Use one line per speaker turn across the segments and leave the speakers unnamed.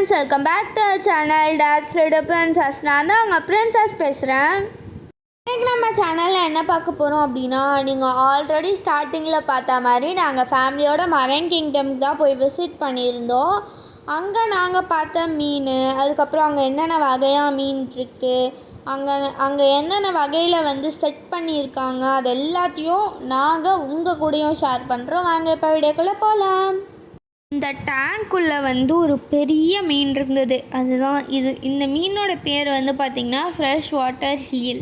Friends, welcome back to channel dad's little princess. நான் தான் உங்கள் பிரின்சஸ் பேசுகிறேன். இன்றைக்கி நம்ம சேனலில் என்ன பார்க்க போகிறோம் அப்படின்னா, நீங்கள் ஆல்ரெடி ஸ்டார்டிங்கில் பார்த்த மாதிரி நாங்கள் ஃபேமிலியோட மரைன் கிங்டம்க்கு தான் போய் விசிட் பண்ணியிருந்தோம். அங்கே நாங்கள் பார்த்த மீன், அதுக்கப்புறம் அங்கே என்னென்ன வகையாக மீன் இருக்குது, அங்கே என்னென்ன வகையில் செட் பண்ணியிருக்காங்க, அது எல்லாத்தையும் நாங்கள் உங்கள் கூடயும் ஷேர் பண்ணுறோம். வாங்க இப்போ வீடியோக்குள்ளே போகலாம். இந்த டேங்க்குள்ளே ஒரு பெரிய மீன் இருந்தது. அதுதான் இது. இந்த மீனோட பேர் பார்த்திங்கன்னா ஃப்ரெஷ் வாட்டர் ஹீல்.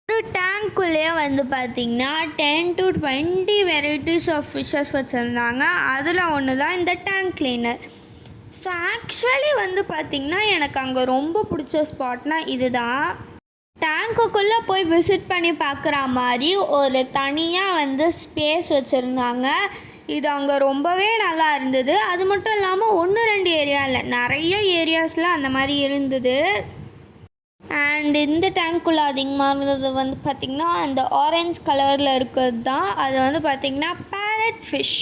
ஒரு டேங்க்குள்ளேயே பார்த்திங்கன்னா 10 to 20 வெரைட்டிஸ் ஆஃப் ஃபிஷ்ஷஸ் வச்சுருந்தாங்க. அதில் ஒன்று தான் இந்த டேங்க் கிளீனர். ஸோ ஆக்சுவலி பார்த்திங்கன்னா எனக்கு அங்கே ரொம்ப பிடிச்ச ஸ்பாட்னா இது தான். டேங்க்குள்ளே போய் விசிட் பண்ணி பார்க்குற மாதிரி ஒரு தனியாக ஸ்பேஸ் வச்சுருந்தாங்க. இது அங்கே ரொம்பவே நல்லா இருந்தது. அது மட்டும் இல்லாமல் 1-2 ஏரியா இல்லை, நிறைய ஏரியாஸில் அந்த மாதிரி இருந்தது. அண்ட் இந்த டேங்க்குள்ளே அதிகமாக இருந்தது பார்த்திங்கன்னா அந்த ஆரஞ்ச் கலரில் இருக்கிறது தான். அது பார்த்திங்கன்னா பேரட் ஃபிஷ்.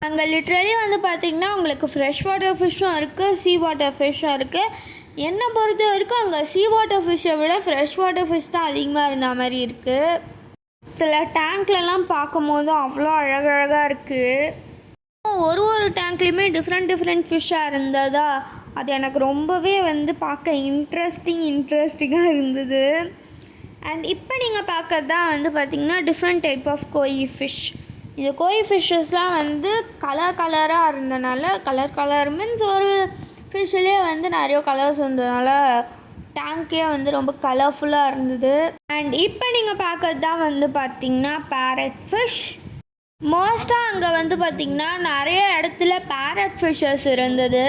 அங்கே லிட்ரலி பார்த்திங்கன்னா உங்களுக்கு ஃப்ரெஷ் வாட்டர் ஃபிஷ்ஷும் இருக்குது, சீ வாட்டர் ஃபிஷ்ஷும் இருக்குது. என்னை பொறுத்த வரைக்கும் அங்கே சீ வாட்டர் ஃபிஷ்ஷை விட ஃப்ரெஷ் வாட்டர் ஃபிஷ் தான் அதிகமாக இருந்த மாதிரி இருக்குது. சில டேங்க்லலாம் பார்க்கும்போது அவ்வளோ அழகழகாக இருக்குது. ஒரு டேங்க்லேயுமே டிஃப்ரெண்ட் ஃபிஷ்ஷாக இருந்ததா, அது எனக்கு ரொம்பவே பார்க்க இன்ட்ரெஸ்டிங்காக இருந்தது. அண்ட் இப்போ நீங்கள் பார்க்கறது தான் பார்த்திங்கன்னா டிஃப்ரெண்ட் டைப் ஆஃப் கோயி ஃபிஷ். இந்த கோயி ஃபிஷ்ஷஸ்லாம் கலராக இருந்தனால, கலர் மீன்ஸ் ஒரு ஃபிஷ்ஷிலே நிறைய கலர்ஸ் வந்ததுனால டேங்க்கே ரொம்ப கலர்ஃபுல்லாக இருந்தது. அண்ட் இப்போ நீங்கள் பார்க்கறது தான் பார்த்திங்கன்னா பேரட் ஃபிஷ். மோஸ்ட்டாக அங்கே பார்த்திங்கன்னா நிறைய இடத்துல பேரட் ஃபிஷ்ஷஸ் இருந்தது.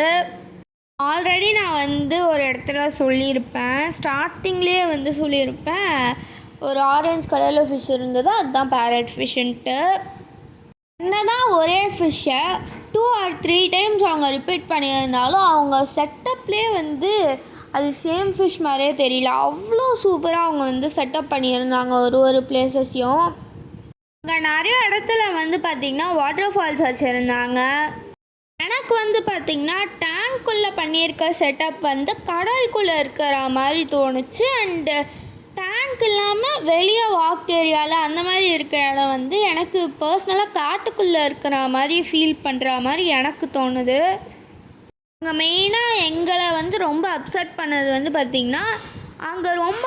ஆல்ரெடி நான் ஒரு இடத்துல சொல்லியிருப்பேன், ஸ்டார்டிங்லேயே சொல்லியிருப்பேன், ஒரு ஆரஞ்ச் கலரில் ஃபிஷ் இருந்தது, அதுதான் பேரட் ஃபிஷ்ஷுன்ட்டு. என்ன தான் ஒரே ஃபிஷ்ஷை 2 or 3 times அவங்க ரிப்பீட் பண்ணியிருந்தாலும் அவங்க செட்டப்லேயே அது சேம் ஃபிஷ் மாதிரியே தெரியல. அவ்வளோ சூப்பராக அவங்க செட்டப் பண்ணியிருந்தாங்க ஒரு பிளேஸஸையும். அங்கே நிறைய இடத்துல பார்த்திங்கன்னா வாட்டர் ஃபால்ஸ் வச்சுருந்தாங்க. எனக்கு பார்த்திங்கன்னா டேங்க்குள்ளே பண்ணியிருக்க செட்டப் கடலுக்குள்ளே இருக்கிற மாதிரி தோணுச்சு. அண்டு டேங்க் இல்லாமல் வெளியே வாக் ஏரியாவில் அந்த மாதிரி இருக்கிற இடம் எனக்கு பர்சனலாக காட்டுக்குள்ளே இருக்கிற மாதிரி ஃபீல் பண்ணுற மாதிரி எனக்கு தோணுது. அங்கே மெயினாக எங்களை ரொம்ப அப்செட் பண்ணது பார்த்திங்கன்னா, அங்கே ரொம்ப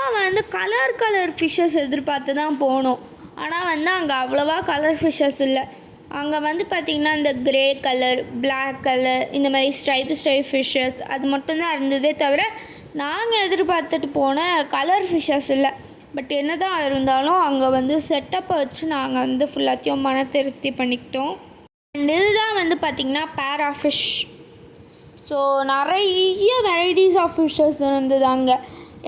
கலர் ஃபிஷ்ஷஸ் எதிர்பார்த்து தான் போனோம். ஆனால் அங்கே அவ்வளோவா கலர் ஃபிஷ்ஷஸ் இல்லை. அங்கே பார்த்திங்கன்னா இந்த க்ரே கலர், பிளாக் கலர், இந்த மாதிரி ஸ்ட்ரைப் ஃபிஷ்ஷஸ் அது மட்டும்தான் இருந்ததே தவிர நாங்கள் எதிர்பார்த்துட்டு போன கலர் ஃபிஷ்ஷஸ் இல்லை. பட் என்ன தான் இருந்தாலும் அங்கே செட்டப்பை வச்சு நாங்கள் ஃபுல்லாத்தையும் மன திருப்தி பண்ணிக்கிட்டோம். அண்ட் இதுதான் பார்த்திங்கன்னா பேரா ஃபிஷ். ஸோ நிறைய வெரைட்டிஸ் ஆஃப் ஃபிஷ்ஷஸ் இருந்தது. அங்கே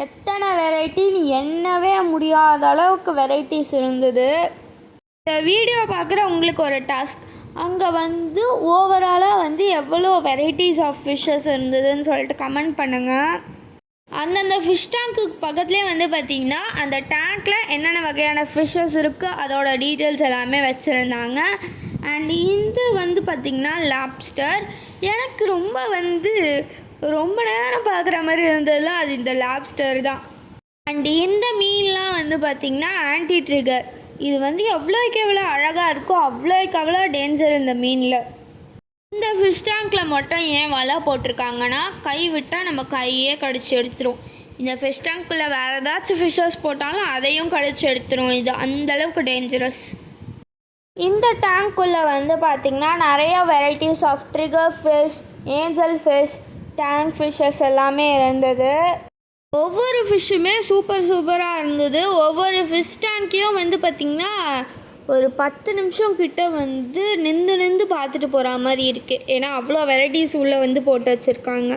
எத்தனை வெரைட்டின்னு எண்ணவே முடியாத அளவுக்கு வெரைட்டிஸ் இருந்தது. இந்த வீடியோ பார்க்குற உங்களுக்கு ஒரு டாஸ்க், அங்கே ஓவராலாக எவ்வளோ வெரைட்டிஸ் ஆஃப் ஃபிஷ்ஷஸ் இருந்ததுன்னு சொல்லிட்டு கமெண்ட் பண்ணுங்கள். அந்தந்த ஃபிஷ் டேங்க்குக்கு பக்கத்துலேயே பார்த்திங்கன்னா அந்த டேங்க்கில் என்னென்ன வகையான ஃபிஷ்ஷஸ் இருக்குது அதோட டீட்டெயில்ஸ் எல்லாமே வச்சுருந்தாங்க. அண்ட் இது பார்த்திங்கன்னா லாப்ஸ்டர். எனக்கு ரொம்ப நேரம் பார்க்குற மாதிரி இருந்ததுலாம் அது இந்த லாப்ஸ்டர் தான். அண்ட் இந்த மீன்லாம் பார்த்திங்கன்னா ஆன்டி ட்ரிகர். இது எவ்வளோக்கு எவ்வளோ அழகாக இருக்கோ அவ்வளோக்கு அவ்வளோ டேஞ்சர் இந்த மீனில். இந்த ஃபிஷ் டேங்க்கில் மட்டும் ஏன் வலை போட்டிருக்காங்கன்னா, கை விட்டால் நம்ம கையே கடிச்சு எடுத்துரும். இந்த ஃபிஷ் டேங்க்குள்ளே வேறு ஏதாச்சும் ஃபிஷ்ஷஸ் போட்டாலும் அதையும் கடிச்சு எடுத்துரும். இது அந்தளவுக்கு டேஞ்சரஸ். இந்த டேங்க்குள்ளே பார்த்திங்கன்னா நிறையா varieties of trigger fish, angel fish, tank fishes எல்லாமே இருந்தது. ஒவ்வொரு ஃபிஷ்ஷுமே சூப்பராக இருந்தது. ஒவ்வொரு ஃபிஷ் டேங்க்கையும் பார்த்திங்கன்னா ஒரு 10 நிமிஷம் கிட்ட நின்று பார்த்துட்டு போகிற மாதிரி இருக்குது. ஏன்னா அவ்வளோ வெரைட்டிஸ் உள்ளே போட்டு வச்சுருக்காங்க.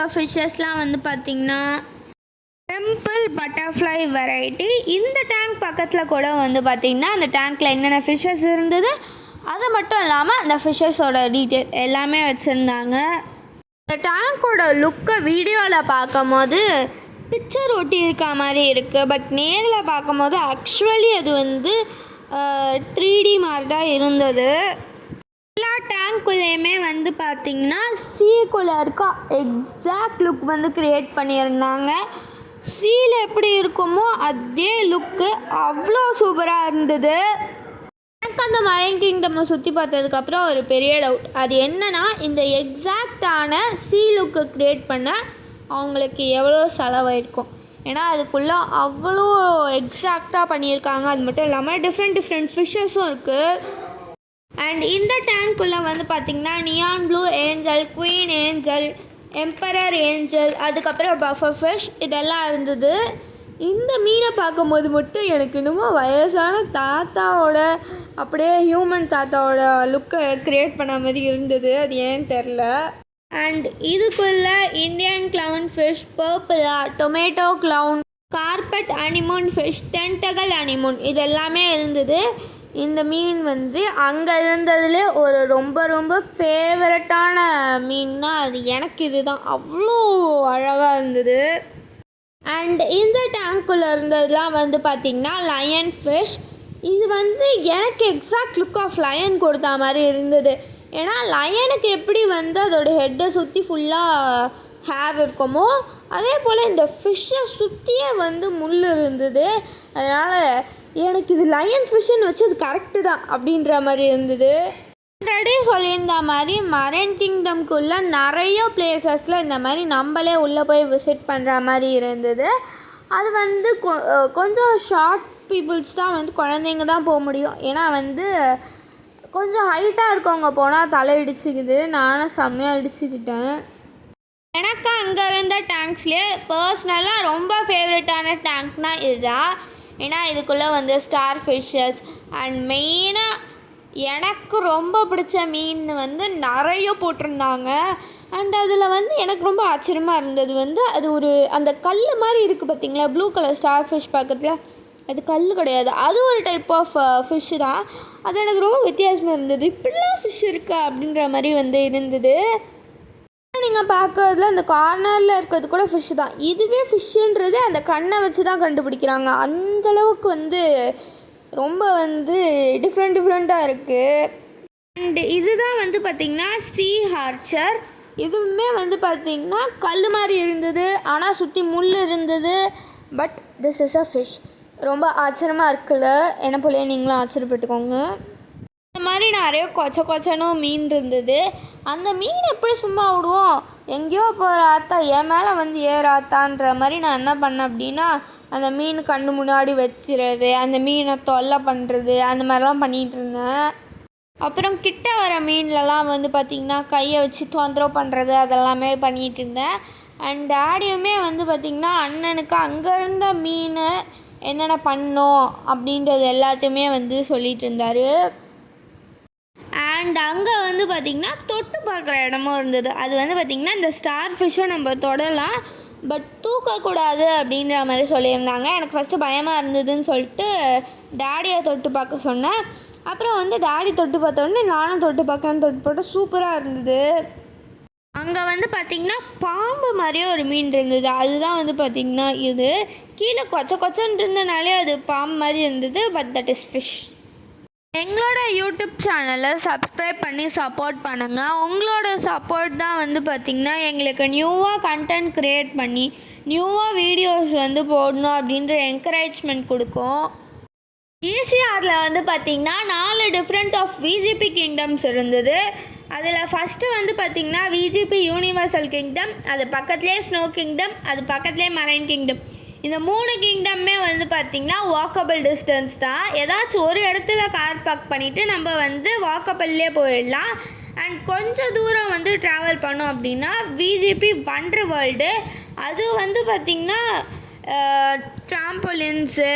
இருக்க ஃபிஷ்ஷஸ்லாம் வந்து பார்த்திங்கன்னா டெம்பிள் பட்டர்ஃப்ளை வெரைட்டி. இந்த டேங்க் பக்கத்தில் கூட வந்து பார்த்திங்கன்னா அந்த டேங்க்கில் என்னென்ன ஃபிஷ்ஷஸ் இருந்தது அது மட்டும் இல்லாமல் அந்த ஃபிஷ்ஷஸோட டீட்டெயில் எல்லாமே வச்சுருந்தாங்க. இந்த டேங்க்கோட லுக்கை வீடியோவில் பார்க்கும் போது பிக்சர் ஒட்டி இருக்க மாதிரி இருக்குது. பட் நேரில் பார்க்கும் போது ஆக்சுவலி அது வந்து 3D மாதிரி தான் இருந்தது. எல்லா டேங்க்குள்ளேயுமே வந்து பார்த்திங்கன்னா சீக்குள்ளே இருக்க எக்ஸாக்ட் லுக் வந்து க்ரியேட் பண்ணியிருந்தாங்க. சீல் எப்படி இருக்குமோ அதே லுக்கு அவ்வளோ சூப்பராக இருந்தது. எனக்கு அந்த மரைன் கிங்டம்மை சுற்றி பார்த்ததுக்கப்புறம் ஒரு பெரிய டவுட். அது என்னென்னா இந்த எக்ஸாக்டான சீ லுக்கு க்ரியேட் பண்ண அவங்களுக்கு எவ்வளோ செலவாயிருக்கும். ஏன்னா அதுக்குள்ளே அவ்வளோ எக்ஸாக்டாக பண்ணியிருக்காங்க. அது மட்டும் இல்லாமல் டிஃப்ரெண்ட் ஃபிஷ்ஷஸும் இருக்குது. அண்ட் இந்த டேங்க்குள்ளே வந்து பார்த்திங்கன்னா neon blue angel, queen angel, emperor angel, அதுக்கப்புறம் பஃபர் ஃபிஷ் இதெல்லாம் இருந்தது. இந்த மீனை பார்க்கும்போது மட்டும் எனக்கு இன்னமும் வயசான தாத்தாவோட அப்படியே ஹியூமன் தாத்தாவோட லுக்கை க்ரியேட் பண்ண மாதிரி இருந்தது. அது ஏன்னு தெரில. அண்ட் இதுக்குள்ளே இந்தியன் க்ளவுன் ஃபிஷ், பர்பிளா, tomato clown, carpet anemone fish, tentacle anemone இதெல்லாமே இருந்தது. இந்த மீன் வந்து அங்கே இருந்ததுலே ஒரு ரொம்ப ஃபேவரட்டான மீன்னா அது எனக்கு இது தான். அவ்வளோ அழகாக இருந்தது. அண்ட் இந்த டேங்க்குள்ளே இருந்ததுலாம் வந்து பார்த்திங்கன்னா லயன் ஃபிஷ். இது வந்து எனக்கு எக்ஸாக்ட் லுக் ஆஃப் லயன் கொடுத்தா மாதிரி இருந்தது. ஏன்னா லயனுக்கு எப்படி வந்து அதோடய ஹெட்டை சுற்றி ஃபுல்லாக ஹேர் இருக்குமோ அதே போல் இந்த ஃபிஷ்ஷை சுற்றியே வந்து முள் இருந்தது. அதனால் எனக்கு இது லயன் ஃபிஷ்ஷுன்னு வச்சு அது கரெக்டு தான் அப்படின்ற மாதிரி இருந்தது. ஆல்ரெடி சொல்லியிருந்த மாதிரி மரைன் கிங்டம்குள்ளே நிறைய பிளேசஸில் இந்த மாதிரி நம்மளே உள்ளே போய் விசிட் பண்ணுற மாதிரி இருந்தது. அது வந்து கொஞ்சம் ஷார்ட் பீப்புள்ஸ் தான் வந்து குழந்தைங்க தான் போக முடியும். ஏன்னா வந்து கொஞ்சம் ஹைட்டாக இருக்கவங்க போனால் தலை இடிச்சுக்குது. நானும் செம்மையாக இடிச்சுக்கிட்டேன். எனக்கு அங்கே இருந்த டேங்க்ஸ்லேயே பர்சனலாக ரொம்ப ஃபேவரட்டான டேங்க்னால் இதுதான். ஏன்னா இதுக்குள்ளே வந்து ஸ்டார் ஃபிஷ்ஷஸ் அண்ட் மெயினாக எனக்கு ரொம்ப பிடிச்ச மீன் வந்து நிறைய போட்டிருந்தாங்க. அண்ட் அதில் வந்து எனக்கு ரொம்ப ஆச்சரியமாக இருந்தது வந்து அது ஒரு அந்த கல் மாதிரி இருக்குது பார்த்திங்களா, ப்ளூ கலர் ஸ்டார் ஃபிஷ் பக்கத்தில். அது கல் கிடையாது, அது ஒரு டைப் ஆஃப் ஃபிஷ்ஷு தான். அது எனக்கு ரொம்ப வித்தியாசமாக இருந்தது. இப்படிலாம் ஃபிஷ் இருக்கா அப்படின்ற மாதிரி வந்து இருந்தது. நீங்கள் பார்க்கறதுல அந்த கார்னரில் இருக்கிறது கூட ஃபிஷ்ஷு தான். இதுவே ஃபிஷ்ஷுன்றது அந்த கண்ணை வச்சு தான் கண்டுபிடிக்கிறாங்க. அந்தளவுக்கு வந்து ரொம்ப வந்து டிஃப்ரெண்ட்டாக இருக்குது. அண்டு இதுதான் வந்து பார்த்திங்கன்னா சீ ஹார்ச்சர். இதுவுமே வந்து பார்த்திங்கன்னா கல் மாதிரி இருந்தது, ஆனால் சுற்றி முள் இருந்தது. But this is a fish. ரொம்ப ஆச்சரியமாக இருக்குல்ல, என்ன போலே நீங்களும் ஆச்சரியப்பட்டுக்கோங்க. இந்த மாதிரி நிறைய கொச்சனும் மீன் இருந்தது. அந்த மீன் எப்படி சும்மா விடுவோம், எங்கேயோ போகிற ஆத்தா என் மேலே வந்து ஏறாத்தான்ற மாதிரி நான் என்ன பண்ணேன் அப்படின்னா அந்த மீன் கண்ணு முன்னாடி வச்சுறது, அந்த மீனை தொல்லை பண்ணுறது, அந்த மாதிரிலாம் பண்ணிகிட்டு இருந்தேன். அப்புறம் கிட்ட வர மீன்லலாம் வந்து பார்த்திங்கன்னா கையை வச்சு தொந்தரவு பண்ணுறது அதெல்லாமே பண்ணிகிட்டு இருந்தேன். அண்ட் டேடியுமே வந்து பார்த்திங்கன்னா அண்ணனுக்கு அங்கே இருந்த மீன் என்னென்ன பண்ணோம் அப்படின்றது எல்லாத்தையுமே வந்து சொல்லிகிட்டு இருந்தார். அண்ட் அங்கே வந்து பார்த்திங்கன்னா தொட்டு பார்க்குற இடமும் இருந்தது. அது வந்து பார்த்திங்கன்னா இந்த ஸ்டார் ஃபிஷ்ஷும் நம்ம தொடலாம், பட் தூக்கக்கூடாது அப்படின்ற மாதிரி சொல்லியிருந்தாங்க. எனக்கு ஃபஸ்ட்டு பயமாக இருந்ததுன்னு சொல்லிட்டு டேடியை தொட்டு பார்க்க சொன்னேன். அப்புறம் வந்து டேடி தொட்டு பார்த்தோன்னே நானும் தொட்டு போட்டு சூப்பராக இருந்தது. அங்கே வந்து பார்த்திங்கன்னா பாம்பு மாதிரியே ஒரு மீன் இருந்தது. அதுதான் வந்து பார்த்திங்கன்னா இது கீழே கொச்சன்னு இருந்தனாலே அது பாம்பு மாதிரி இருந்தது. But that is fish. எங்களோட யூடியூப் சேனலை சப்ஸ்கிரைப் பண்ணி சப்போர்ட் பண்ணுங்கள். உங்களோட சப்போர்ட் தான் வந்து பார்த்திங்கன்னா எங்களுக்கு நியூவாக கண்டென்ட் க்ரியேட் பண்ணி நியூவாக வீடியோஸ் வந்து போடணும் அப்படின்ற என்கரேஜ்மெண்ட் கொடுக்கும். ஈசிஆரில் வந்து பார்த்திங்கன்னா 4 டிஃப்ரெண்ட் ஆஃப் விஜிபி கிங்டம்ஸ் இருந்தது. அதில் ஃபஸ்ட்டு வந்து பார்த்திங்கன்னா விஜிபி யூனிவர்சல் கிங்டம், அது பக்கத்துலேயே ஸ்னோ கிங்டம், அது பக்கத்துலேயே மரைன் கிங்டம். இந்த 3 கிங்டம்மே வந்து பார்த்திங்கன்னா வாக்கபிள் டிஸ்டன்ஸ் தான். ஏதாச்சும் ஒரு இடத்துல கார் பார்க் பண்ணிவிட்டு நம்ம வந்து வாக்கபிள்லே போயிடலாம். அண்ட் கொஞ்சம் தூரம் வந்து ட்ராவல் பண்ணோம் அப்படின்னா விஜிபி வண்டர் வேர்ல்டு, அது வந்து பார்த்திங்கன்னா ட்ராம்போலின்ஸு,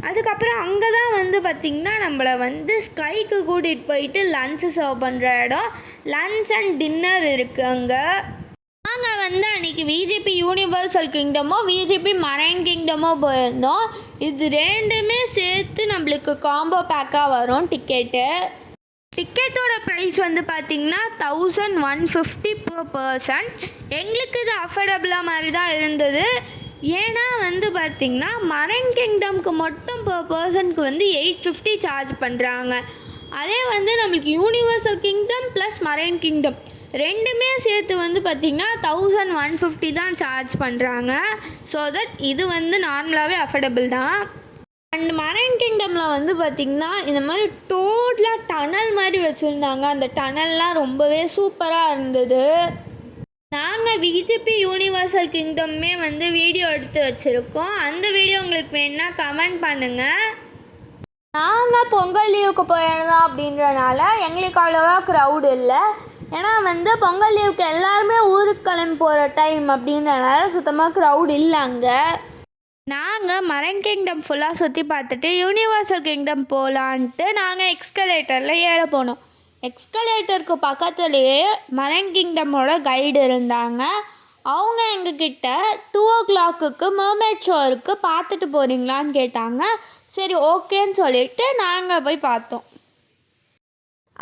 அதுக்கப்புறம் அங்கே தான் வந்து பார்த்திங்கன்னா நம்மளை வந்து ஸ்கைக்கு கூட்டிகிட்டு போயிட்டு லன்ச்சு சர்வ் பண்ணுற இடம். லன்ச் அண்ட் டின்னர் இருக்குது அங்கே. நாங்கள் வந்து அன்றைக்கி விஜிபி யூனிவர்சல் கிங்டமோ விஜிபி மரைன் கிங்டமோ போயிருந்தோம். இது ரெண்டுமே சேர்த்து நம்மளுக்கு காம்போ பேக்காக வரும் டிக்கெட்டோட ப்ரைஸ் வந்து பார்த்திங்கன்னா 1150 per person. எங்களுக்கு இது அஃபோர்டபுளாக மாதிரி தான் இருந்தது. ஏன்னா வந்து பார்த்திங்கன்னா மரைன் கிங்டம்க்கு மட்டும் per personக்கு வந்து 850 சார்ஜ் பண்ணுறாங்க. அதே வந்து நம்மளுக்கு universal kingdom plus marine kingdom ரெண்டுமே சேர்த்து வந்து பார்த்திங்கன்னா 1150 தான் சார்ஜ் பண்ணுறாங்க. ஸோ தட் இது வந்து நார்மலாகவே அஃபோர்டபுள் தான். அண்ட் மரைன் கிங்டமில் வந்து பார்த்திங்கன்னா இந்த மாதிரி டோட்டலாக டனல் மாதிரி வச்சுருந்தாங்க. அந்த டனல்லாம் ரொம்பவே சூப்பராக இருந்தது. நாங்கள் விஜிபி யூனிவர்சல் கிங்டமே வந்து வீடியோ எடுத்து வச்சுருக்கோம். அந்த வீடியோ உங்களுக்கு வேணுன்னா கமெண்ட் பண்ணுங்கள். நாங்கள் பொங்கல் லீவுக்கு போயிருந்தோம் அப்படின்றனால எங்களுக்கு அவ்வளோவா க்ரௌடு இல்லை. ஏன்னா வந்து பொங்கல் லீவுக்கு எல்லாருமே ஊருக்கு கிளம்பி போகிற டைம் அப்படின்றனால சுத்தமாக க்ரௌட் இல்லை அங்கே. நாங்கள் மரைன் கிங்டம் ஃபுல்லாக சுற்றி பார்த்துட்டு யூனிவர்சல் கிங்டம் போகலான்ட்டு நாங்கள் எக்ஸ்கலேட்டரில் ஏற போனோம். எக்ஸ்கலேட்டருக்கு பக்கத்துலேயே மரைன் கிங்டமோட கைடு இருந்தாங்க. அவங்க எங்ககிட்ட 2 o'clock மர்மைட் ஷோ இருக்குது, பார்த்துட்டு போகிறீங்களான்னு கேட்டாங்க. சரி ஓகேன்னு சொல்லிவிட்டு நாங்கள் போய் பார்த்தோம்.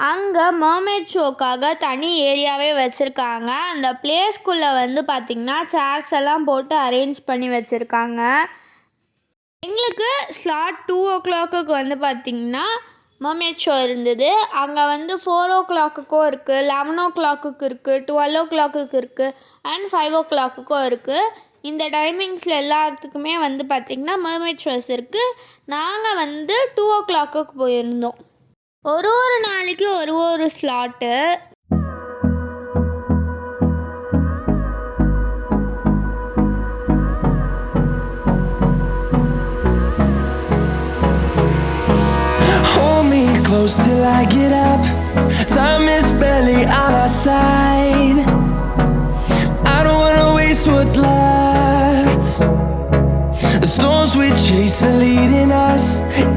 அங்கே மர்மைட் ஷோக்காக தனி ஏரியாவே வச்சுருக்காங்க. அந்த பிளேஸ்குள்ளே வந்து பார்த்திங்கன்னா சேர்ஸ் எல்லாம் போட்டு அரேஞ்ச் பண்ணி வச்சுருக்காங்க. எங்களுக்கு ஸ்லாட் 2 o'clock வந்து பார்த்திங்கன்னா மர்மைட் ஷோ இருந்தது. அங்கே வந்து 4 o'clock இருக்குது, 11 o'clock இருக்குது, 12 o'clock இருக்குது அண்ட் 5 o'clock இருக்குது. இந்த டைமிங்ஸில் எல்லாத்துக்குமே வந்து பார்த்திங்கன்னா மர்மைட் ஷோஸ் இருக்குது. நாங்கள் வந்து 2 o'clock போயிருந்தோம். ஒரு நாளைக்கு ஒரு slot.
Hold me close till I get up. Time is barely on our side. I don't wanna waste what's left. The storms we chase are leading us,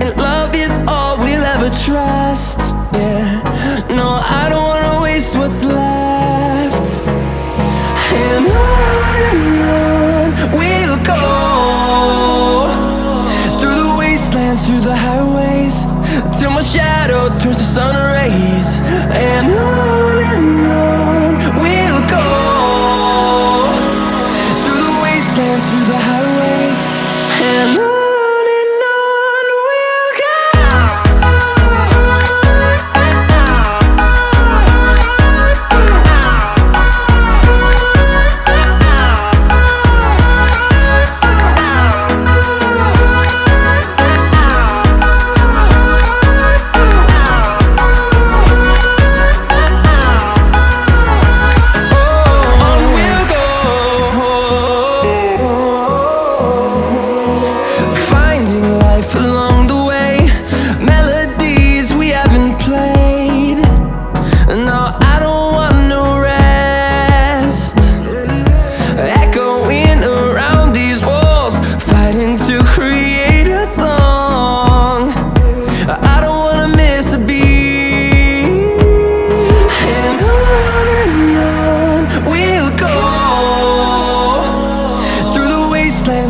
and love is all we'll ever trust. Yeah, no, I don't wanna waste what's left. And on we'll go, through the wastelands, through the highways, till my shadow turns to sun rays. And on we'll go, through the wastelands, through the highways, and on we'll go.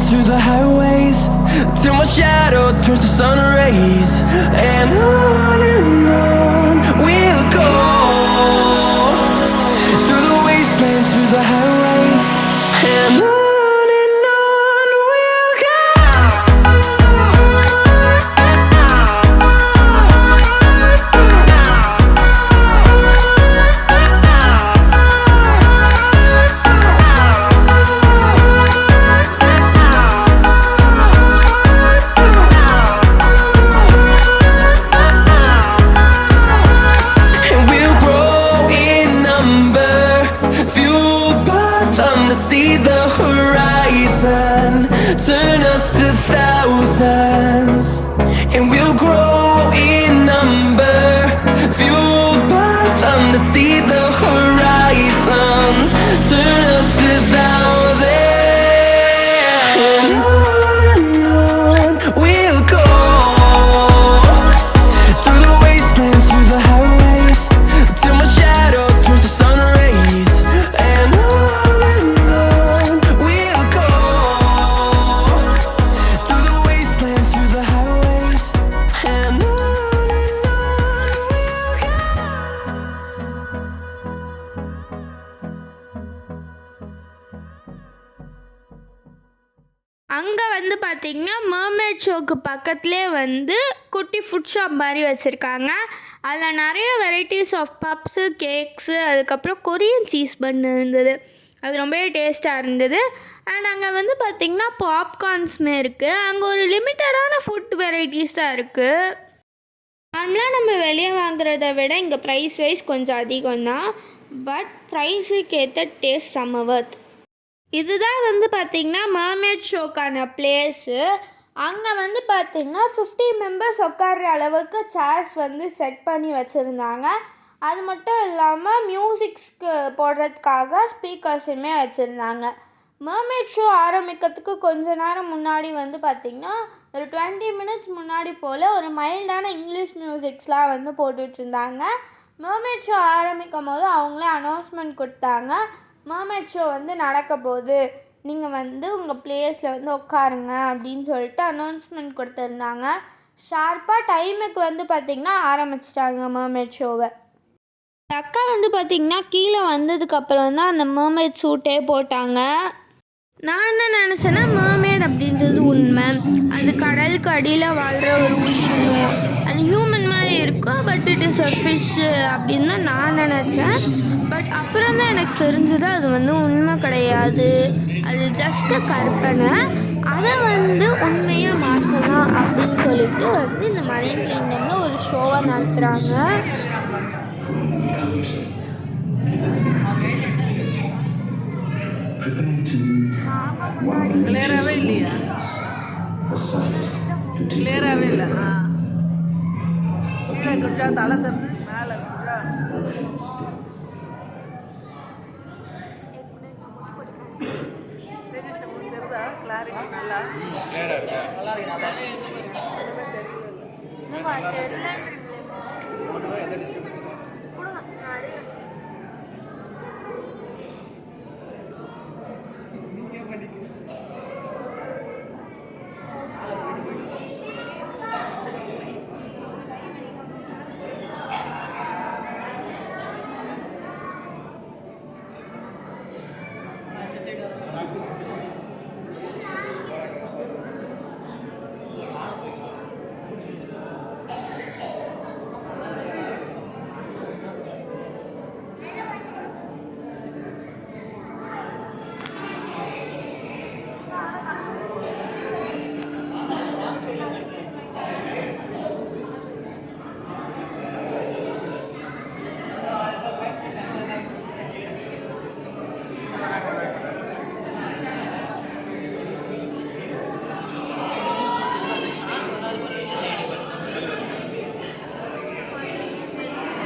Through the highways, till my shadow turns to sun rays. And on we'll go, through the wastelands, through the highways, and on we'll go. See the horizon, turn us to thousands, and we'll grow in number, fueled by them to see the horizon, turn us to thousands, and on we'll go, through the wastelands, through the highways, till my shadow turns to sun rays, and on
அங்கே வந்து பார்த்திங்கன்னா mermaid ஷோக்கு பக்கத்துலேயே வந்து குட்டி food shop மாதிரி வச்சுருக்காங்க. அதில் நிறைய வெரைட்டிஸ் ஆஃப் பப்ஸு, கேக்ஸு, அதுக்கப்புறம் கொரியன் சீஸ் பன் இருந்தது. அது ரொம்பவே டேஸ்ட்டாக இருந்தது. அண்ட் அங்கே வந்து பார்த்திங்கன்னா பாப்கார்ன்ஸுமே இருக்குது. அங்கே ஒரு லிமிட்டடான ஃபுட் வெரைட்டிஸ் தான் இருக்குது. நார்மலாக நம்ம வெளியே வாங்குறத விட இங்கே ப்ரைஸ் வைஸ் கொஞ்சம் அதிகம்தான். பட் ப்ரைஸுக்கு ஏற்ற டேஸ்ட் செம்ம வர்த். இதுதான் வந்து பார்த்திங்கன்னா மர்மேட் ஷோக்கான பிளேஸு. அங்கே வந்து பார்த்திங்கன்னா 50 மெம்பர்ஸ் உட்கார்ற அளவுக்கு சேர்ஸ் வந்து செட் பண்ணி வச்சுருந்தாங்க. அது மட்டும் இல்லாமல் மியூசிக்ஸ்க்கு போடுறதுக்காக ஸ்பீக்கர்ஸுமே வச்சுருந்தாங்க. மர்மேட் ஷோ ஆரம்பிக்கிறதுக்கு கொஞ்ச நேரம் முன்னாடி வந்து பார்த்திங்கன்னா ஒரு 20 மினிட்ஸ் முன்னாடி போல் ஒரு மைல்டான இங்கிலீஷ் மியூசிக்ஸ்லாம் வந்து போட்டுட்ருந்தாங்க. மர்மேட் ஷோ ஆரம்பிக்கும் போது அவங்களே அனௌன்ஸ்மெண்ட் கொடுத்தாங்க, மர்மேட் ஷோ வந்து நடக்க போகுது, நீங்கள் வந்து உங்கள் பிளேஸில் வந்து உட்காருங்க அப்படின்னு சொல்லிட்டு அனௌன்ஸ்மெண்ட் கொடுத்துருந்தாங்க. ஷார்ப்பாக டைமுக்கு வந்து பார்த்திங்கன்னா ஆரம்பிச்சிட்டாங்க மர்மேட் ஷோவை. அக்கா வந்து பார்த்திங்கன்னா கீழே வந்ததுக்கப்புறம் தான் அந்த மர்மேட் சூட்டே போட்டாங்க. நான் என்ன நினச்சேன்னா மர்மேட் அப்படின்றது உண்மை, அது கடலுக்கு அடியில் வாழ்கிற ஒரு உயிரினம், அது ஹியூமன் மாதிரி இருக்கும், but it is a fish அப்படின்னு தான் நான் நினச்சேன். பட் அப்புறம் தான் எனக்கு தெரிஞ்சது அது வந்து உண்மை கிடையாது, அது ஜஸ்ட்டு கற்பனை. அதை வந்து உண்மையாக மாற்றலாம் அப்படின்னு சொல்லிட்டு வந்து இந்த மரைன் கிங்டமில் ஒரு ஷோவை நடத்துகிறாங்க.
கிளியராகவே இல்லையா? கிளியராகவே இல்லை. கீழே குட்டா தலை தந்து மேலே குட்டா தெரியுதா? கிளாரிட்டி நல்லா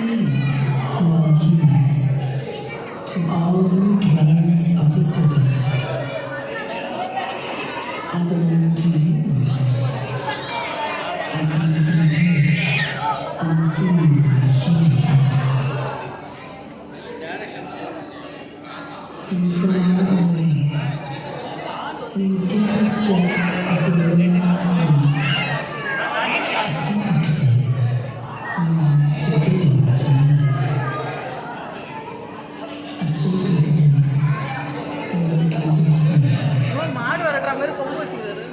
Greetings to all humans, to all you dwellers of the surface. I belong to you, world. I come from a place unseen by human eyes. From far away, from the deepest depths of the lonely sea, a secret place, long forbidden to me. A sacred place where we never see.
மாடு வளர்க்குற மாதிரி கொம்பு வச்சுக்கிறாரு.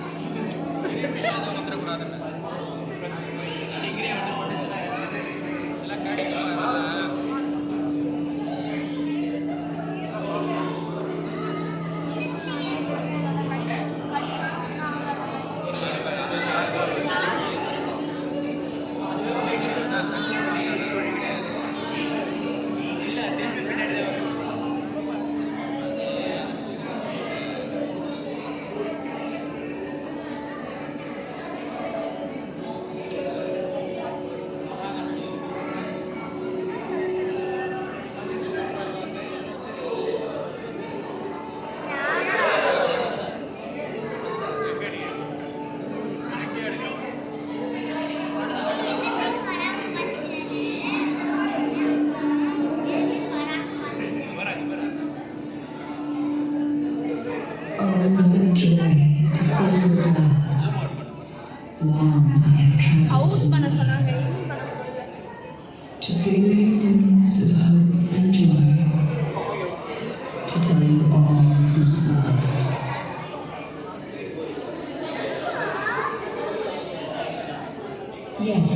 Yes,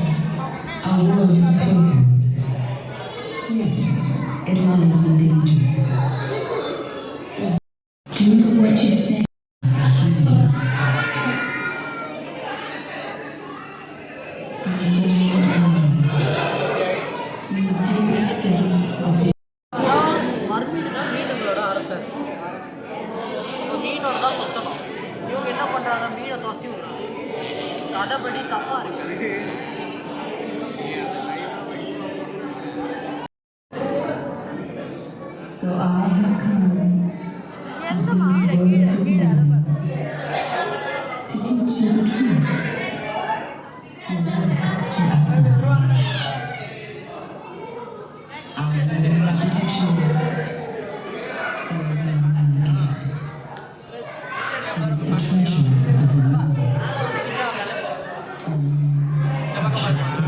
our world is poisoned. Yes, it lies in danger. Do what you say. From the deepest depths of the
மறுமீன் தான் மீனுங்களோட அரசர். இப்போ மீனோட தான் சுத்தணும். இவங்க என்ன பண்ணுறாங்க, மீனை தொத்தி விடுறாங்க. கடைப்படி தப்பாக இருக்குது.
So I have come with these words of mine to teach you the truth and work to apply. Our world is a jewel. There is none like it. It is the treasure of the universe. Shakespeare.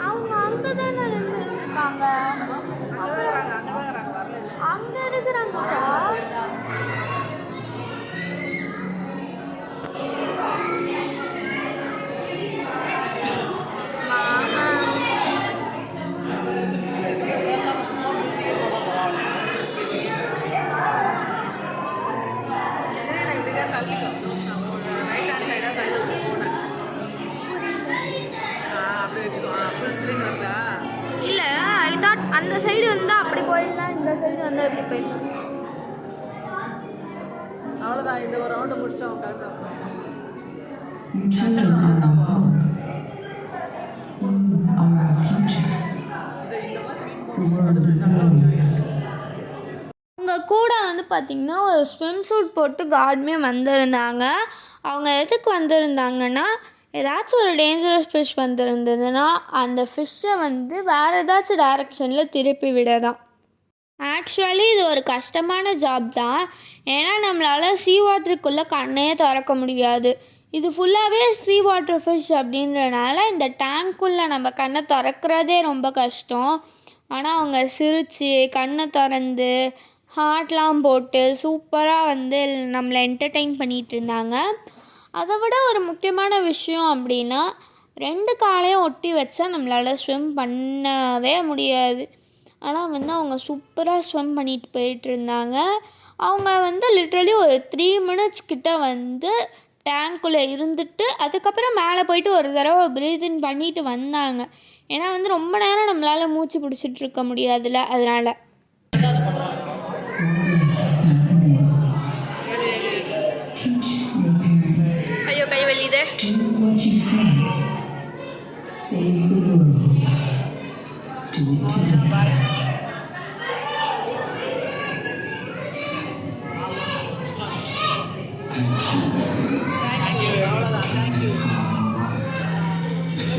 அவங்க அங்கே தானே இருந்திருக்காங்க, அங்கே இருக்கிறாங்கப்பா.
தள்ளிக்கோ, right hand சைடாக தள்ளி போனேன். அப்படி வச்சுக்கோ. ஃபுல் ஸ்க்ரீன் வருதா?
இல்லை, ஐ தாட் அந்த சைடு வந்தால் அப்படி போயிடலாம், இந்த சைடு வந்தால் எப்படி போயிடலாம்.
அவ்வளோதான், இந்த ஒரு ரவுண்டு முடிச்சுட்டு அவன் கரெக்டாக
You children are our hope. You are our future. The world is yours.
அவங்க கூட வந்து பார்த்திங்கன்னா ஒரு ஸ்விம் சூட் போட்டு கார்டுமே வந்திருந்தாங்க. அவங்க எதுக்கு வந்திருந்தாங்கன்னா, ஏதாச்சும் ஒரு டேஞ்சரஸ் ஃபிஷ் வந்திருந்ததுன்னா அந்த ஃபிஷ்ஷை வந்து வேறு ஏதாச்சும் டைரெக்ஷனில் திருப்பி விட தான். ஆக்சுவலி இது ஒரு கஷ்டமான ஜாப் தான். ஏன்னா நம்மளால் சீ வாட்டருக்குள்ளே கண்ணையே திறக்க முடியாது. இது ஃபுல்லாகவே சீ வாட்டர் ஃபிஷ் அப்படின்றனால இந்த டேங்க்குள்ளே நம்ம கண்ணை திறக்கிறதே ரொம்ப கஷ்டம். ஆனால் அவங்க சிரித்து கண்ணை திறந்து ஹார்ட்லாம் போட்டு சூப்பராக வந்து நம்மளை என்டர்டெயின் பண்ணிகிட்டு இருந்தாங்க. அதை விட ஒரு முக்கியமான விஷயம் அப்படின்னா, 2 காலையும் ஒட்டி வச்சா நம்மளால் ஸ்விம் பண்ணவே முடியாது. ஆனால் வந்து அவங்க சூப்பராக ஸ்விம் பண்ணிட்டு போயிட்டு இருந்தாங்க. அவங்க வந்து லிட்ரலி ஒரு 3 மினிட்ஸ் கிட்ட வந்து டேங்க்குள்ளே இருந்துட்டு அதுக்கப்புறம் மேலே போயிட்டு ஒரு தடவை ப்ரீத்தின் பண்ணிட்டு வந்தாங்க. ஏன்னா வந்து ரொம்ப நேரம் நம்மளால் மூச்சு பிடிச்சிட்டு இருக்க முடியாதுல்ல, அதனால்.
Teach your parents.
ஐயோ கை வெளியுது.
Do what you say. Save the world. Do it today.
Thank you. அவ்வளோதான், தேங்க்யூ.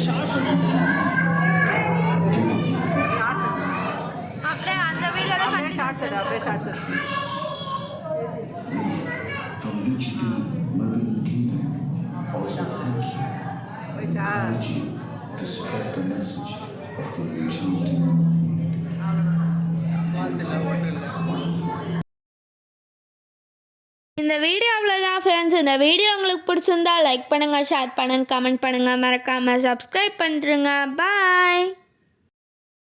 ஷார்ட்ஸ்
அப்படியே அந்த வீடியோவில்
அப்படியே ஷார்ட்ஸ் எடு, அப்படியே ஷார்ட்ஸ் எடு.
From VGP Marine Kingdom, also thank you.
போயிச்சா?
Urge you to spread the message of the enchanting moment.
இந்த video அவ்வளோதான் ஃப்ரெண்ட்ஸ். இந்த வீடியோ உங்களுக்கு பிடிச்சிருந்தா லைக் பண்ணுங்கள், ஷேர் பண்ணுங்கள், கமெண்ட் பண்ணுங்கள், மறக்காமல் சப்ஸ்கிரைப் பண்ணுறேங்க. பாய்.